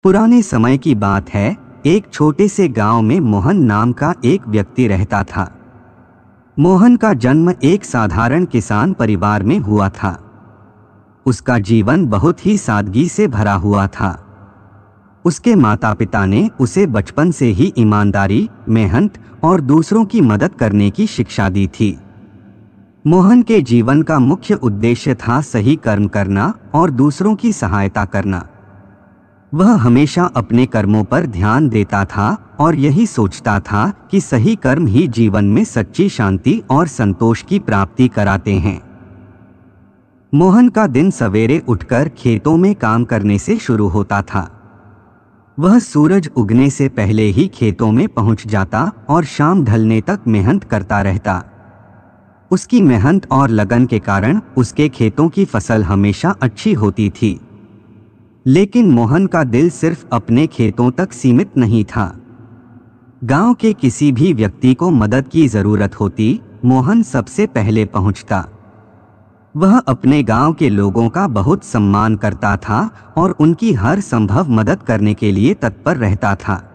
पुराने समय की बात है। एक छोटे से गांव में मोहन नाम का एक व्यक्ति रहता था। मोहन का जन्म एक साधारण किसान परिवार में हुआ था। उसका जीवन बहुत ही सादगी से भरा हुआ था। उसके माता पिता ने उसे बचपन से ही ईमानदारी, मेहनत और दूसरों की मदद करने की शिक्षा दी थी। मोहन के जीवन का मुख्य उद्देश्य था सही कर्म करना और दूसरों की सहायता करना। वह हमेशा अपने कर्मों पर ध्यान देता था और यही सोचता था कि सही कर्म ही जीवन में सच्ची शांति और संतोष की प्राप्ति कराते हैं। मोहन का दिन सवेरे उठकर खेतों में काम करने से शुरू होता था। वह सूरज उगने से पहले ही खेतों में पहुंच जाता और शाम ढलने तक मेहनत करता रहता। उसकी मेहनत और लगन के कारण उसके खेतों की फसल हमेशा अच्छी होती थी। लेकिन मोहन का दिल सिर्फ अपने खेतों तक सीमित नहीं था। गांव के किसी भी व्यक्ति को मदद की जरूरत होती, मोहन सबसे पहले पहुंचता। वह अपने गांव के लोगों का बहुत सम्मान करता था और उनकी हर संभव मदद करने के लिए तत्पर रहता था।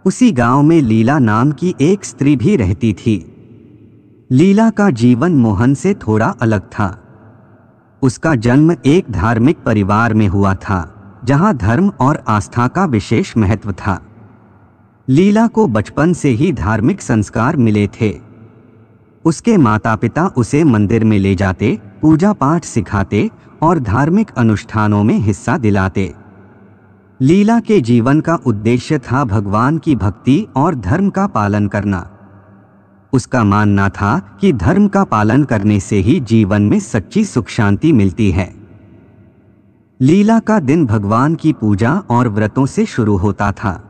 उसी गांव में लीला नाम की एक स्त्री भी रहती थी। लीला का जीवन मोहन से थोड़ा अलग था। उसका जन्म एक धार्मिक परिवार में हुआ था, जहां धर्म और आस्था का विशेष महत्व था। लीला को बचपन से ही धार्मिक संस्कार मिले थे। उसके माता पिता उसे मंदिर में ले जाते, पूजा पाठ सिखाते और धार्मिक अनुष्ठानों में हिस्सा दिलाते। लीला के जीवन का उद्देश्य था भगवान की भक्ति और धर्म का पालन करना। उसका मानना था कि धर्म का पालन करने से ही जीवन में सच्ची सुख शांति मिलती है। लीला का दिन भगवान की पूजा और व्रतों से शुरू होता था।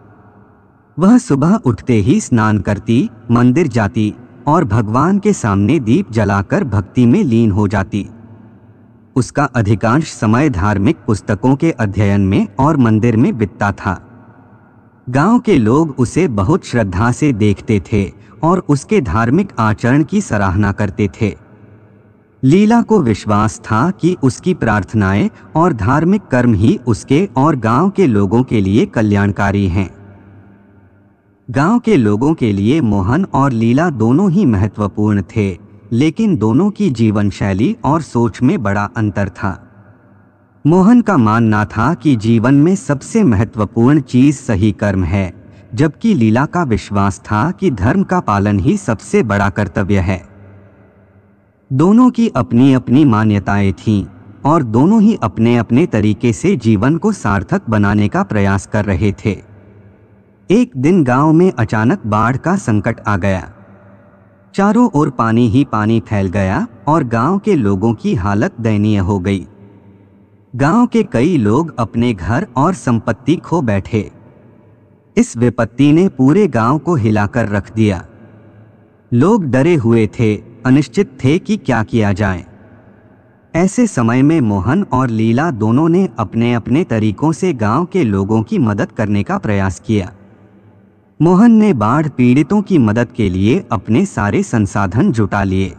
वह सुबह उठते ही स्नान करती, मंदिर जाती और भगवान के सामने दीप जलाकर भक्ति में लीन हो जाती। उसका अधिकांश समय धार्मिक पुस्तकों के अध्ययन में और मंदिर में बीतता था। गांव के लोग उसे बहुत श्रद्धा से देखते थे और उसके धार्मिक आचरण की सराहना करते थे। लीला को विश्वास था कि उसकी प्रार्थनाएं और धार्मिक कर्म ही उसके और गांव के लोगों के लिए कल्याणकारी हैं। गांव के लोगों के लिए मोहन और लीला दोनों ही महत्वपूर्ण थे, लेकिन दोनों की जीवन शैली और सोच में बड़ा अंतर था। मोहन का मानना था कि जीवन में सबसे महत्वपूर्ण चीज सही कर्म है, जबकि लीला का विश्वास था कि धर्म का पालन ही सबसे बड़ा कर्तव्य है। दोनों की अपनी अपनी मान्यताएं थीं और दोनों ही अपने अपने तरीके से जीवन को सार्थक बनाने का प्रयास कर रहे थे। एक दिन गांव में अचानक बाढ़ का संकट आ गया। चारों ओर पानी ही पानी फैल गया और गांव के लोगों की हालत दयनीय हो गई। गांव के कई लोग अपने घर और संपत्ति खो बैठे। इस विपत्ति ने पूरे गांव को हिलाकर रख दिया। लोग डरे हुए थे, अनिश्चित थे कि क्या किया जाए। ऐसे समय में मोहन और लीला दोनों ने अपने अपने तरीकों से गांव के लोगों की मदद करने का प्रयास किया। मोहन ने बाढ़ पीड़ितों की मदद के लिए अपने सारे संसाधन जुटा लिए।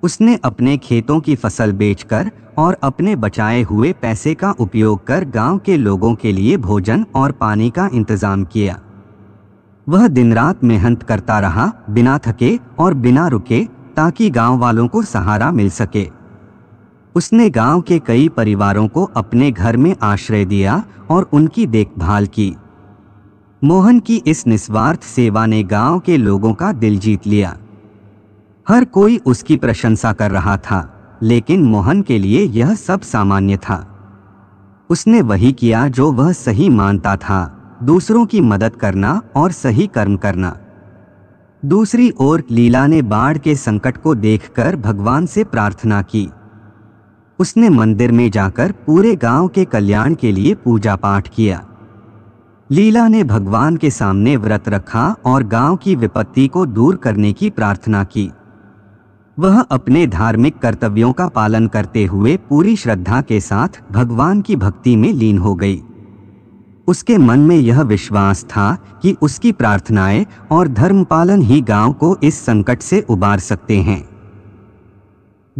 उसने अपने खेतों की फसल बेचकर और अपने बचाए हुए पैसे का उपयोग कर गांव के लोगों के लिए भोजन और पानी का इंतजाम किया। वह दिन रात मेहनत करता रहा, बिना थके और बिना रुके, ताकि गांव वालों को सहारा मिल सके। उसने गांव के कई परिवारों को अपने घर में आश्रय दिया और उनकी देखभाल की। मोहन की इस निस्वार्थ सेवा ने गांव के लोगों का दिल जीत लिया। हर कोई उसकी प्रशंसा कर रहा था, लेकिन मोहन के लिए यह सब सामान्य था। उसने वही किया जो वह सही मानता था, दूसरों की मदद करना और सही कर्म करना। दूसरी ओर लीला ने बाढ़ के संकट को देखकर भगवान से प्रार्थना की। उसने मंदिर में जाकर पूरे गांव के कल्याण के लिए पूजा पाठ किया। लीला ने भगवान के सामने व्रत रखा और गांव की विपत्ति को दूर करने की प्रार्थना की। वह अपने धार्मिक कर्तव्यों का पालन करते हुए पूरी श्रद्धा के साथ भगवान की भक्ति में लीन हो गई। उसके मन में यह विश्वास था कि उसकी प्रार्थनाएं और धर्म पालन ही गांव को इस संकट से उबार सकते हैं।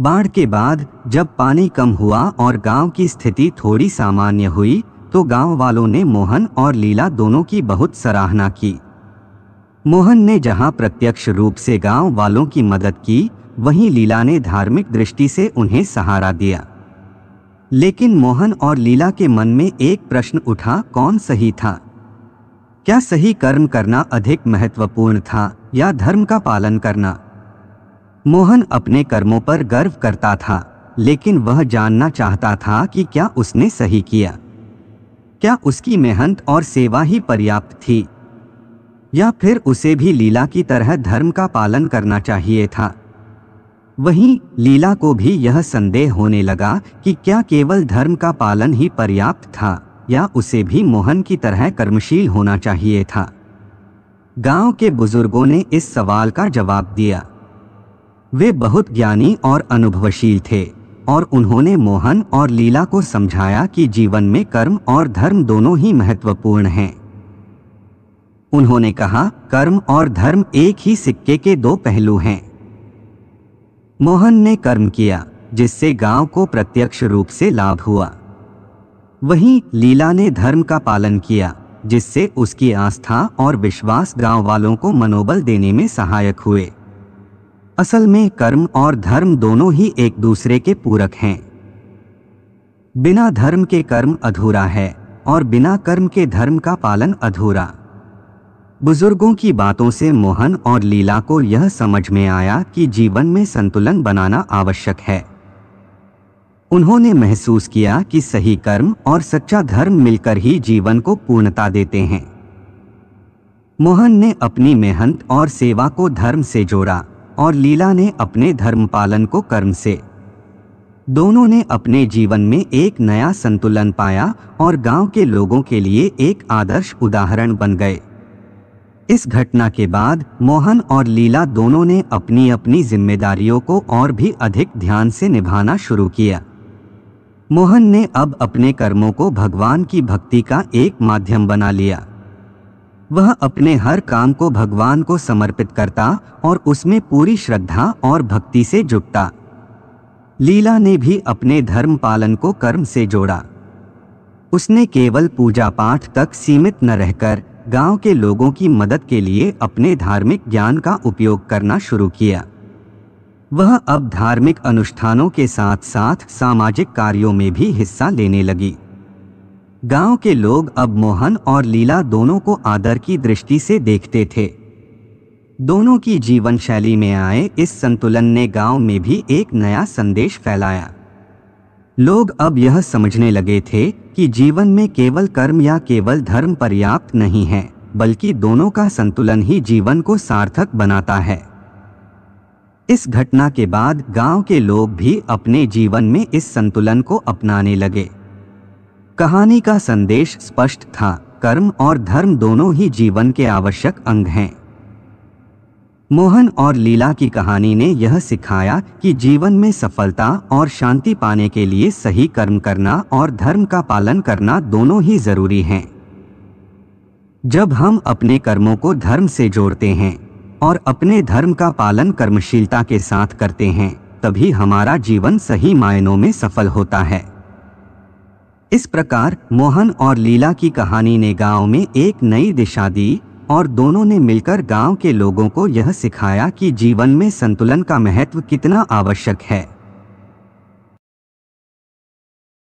बाढ़ के बाद जब पानी कम हुआ और गांव की स्थिति थोड़ी सामान्य हुई, तो गांव वालों ने मोहन और लीला दोनों की बहुत सराहना की। मोहन ने जहां प्रत्यक्ष रूप से गांव वालों की मदद की, वहीं लीला ने धार्मिक दृष्टि से उन्हें सहारा दिया। लेकिन मोहन और लीला के मन में एक प्रश्न उठा, कौन सही था? क्या सही कर्म करना अधिक महत्वपूर्ण था या धर्म का पालन करना? मोहन अपने कर्मों पर गर्व करता था, लेकिन वह जानना चाहता था कि क्या उसने सही किया। क्या उसकी मेहनत और सेवा ही पर्याप्त थी, या फिर उसे भी लीला की तरह धर्म का पालन करना चाहिए था? वहीं लीला को भी यह संदेह होने लगा कि क्या केवल धर्म का पालन ही पर्याप्त था, या उसे भी मोहन की तरह कर्मशील होना चाहिए था। गांव के बुजुर्गों ने इस सवाल का जवाब दिया। वे बहुत ज्ञानी और अनुभवशील थे और उन्होंने मोहन और लीला को समझाया कि जीवन में कर्म और धर्म दोनों ही महत्वपूर्ण हैं। उन्होंने कहा, कर्म और धर्म एक ही सिक्के के दो पहलू हैं। मोहन ने कर्म किया, जिससे गांव को प्रत्यक्ष रूप से लाभ हुआ। वहीं लीला ने धर्म का पालन किया, जिससे उसकी आस्था और विश्वास गांव वालों को मनोबल देने में सहायक हुए। असल में कर्म और धर्म दोनों ही एक दूसरे के पूरक हैं। बिना धर्म के कर्म अधूरा है और बिना कर्म के धर्म का पालन अधूरा। बुजुर्गों की बातों से मोहन और लीला को यह समझ में आया कि जीवन में संतुलन बनाना आवश्यक है। उन्होंने महसूस किया कि सही कर्म और सच्चा धर्म मिलकर ही जीवन को पूर्णता देते हैं। मोहन ने अपनी मेहनत और सेवा को धर्म से जोड़ा और लीला ने अपने धर्म पालन को कर्म से। दोनों ने अपने जीवन में एक नया संतुलन पाया और गांव के लोगों के लिए एक आदर्श उदाहरण बन गए। इस घटना के बाद मोहन और लीला दोनों ने अपनी अपनी जिम्मेदारियों को और भी अधिक ध्यान से निभाना शुरू किया। मोहन ने अब अपने कर्मों को भगवान की भक्ति का एक माध्यम बना लिया। वह अपने हर काम को भगवान को समर्पित करता और उसमें पूरी श्रद्धा और भक्ति से जुटता। लीला ने भी अपने धर्म पालन को कर्म से जोड़ा। उसने केवल पूजा पाठ तक सीमित न रहकर गांव के लोगों की मदद के लिए अपने धार्मिक ज्ञान का उपयोग करना शुरू किया। वह अब धार्मिक अनुष्ठानों के साथ साथ सामाजिक कार्यों में भी हिस्सा लेने लगी। गांव के लोग अब मोहन और लीला दोनों को आदर की दृष्टि से देखते थे। दोनों की जीवन शैली में आए इस संतुलन ने गांव में भी एक नया संदेश फैलाया। लोग अब यह समझने लगे थे कि जीवन में केवल कर्म या केवल धर्म पर्याप्त नहीं है, बल्कि दोनों का संतुलन ही जीवन को सार्थक बनाता है। इस घटना के बाद गांव के लोग भी अपने जीवन में इस संतुलन को अपनाने लगे। कहानी का संदेश स्पष्ट था, कर्म और धर्म दोनों ही जीवन के आवश्यक अंग हैं। मोहन और लीला की कहानी ने यह सिखाया कि जीवन में सफलता और शांति पाने के लिए सही कर्म करना और धर्म का पालन करना दोनों ही जरूरी हैं। जब हम अपने कर्मों को धर्म से जोड़ते हैं और अपने धर्म का पालन कर्मशीलता के साथ करते हैं, तभी हमारा जीवन सही मायनों में सफल होता है। इस प्रकार मोहन और लीला की कहानी ने गांव में एक नई दिशा दी और दोनों ने मिलकर गांव के लोगों को यह सिखाया कि जीवन में संतुलन का महत्व कितना आवश्यक है।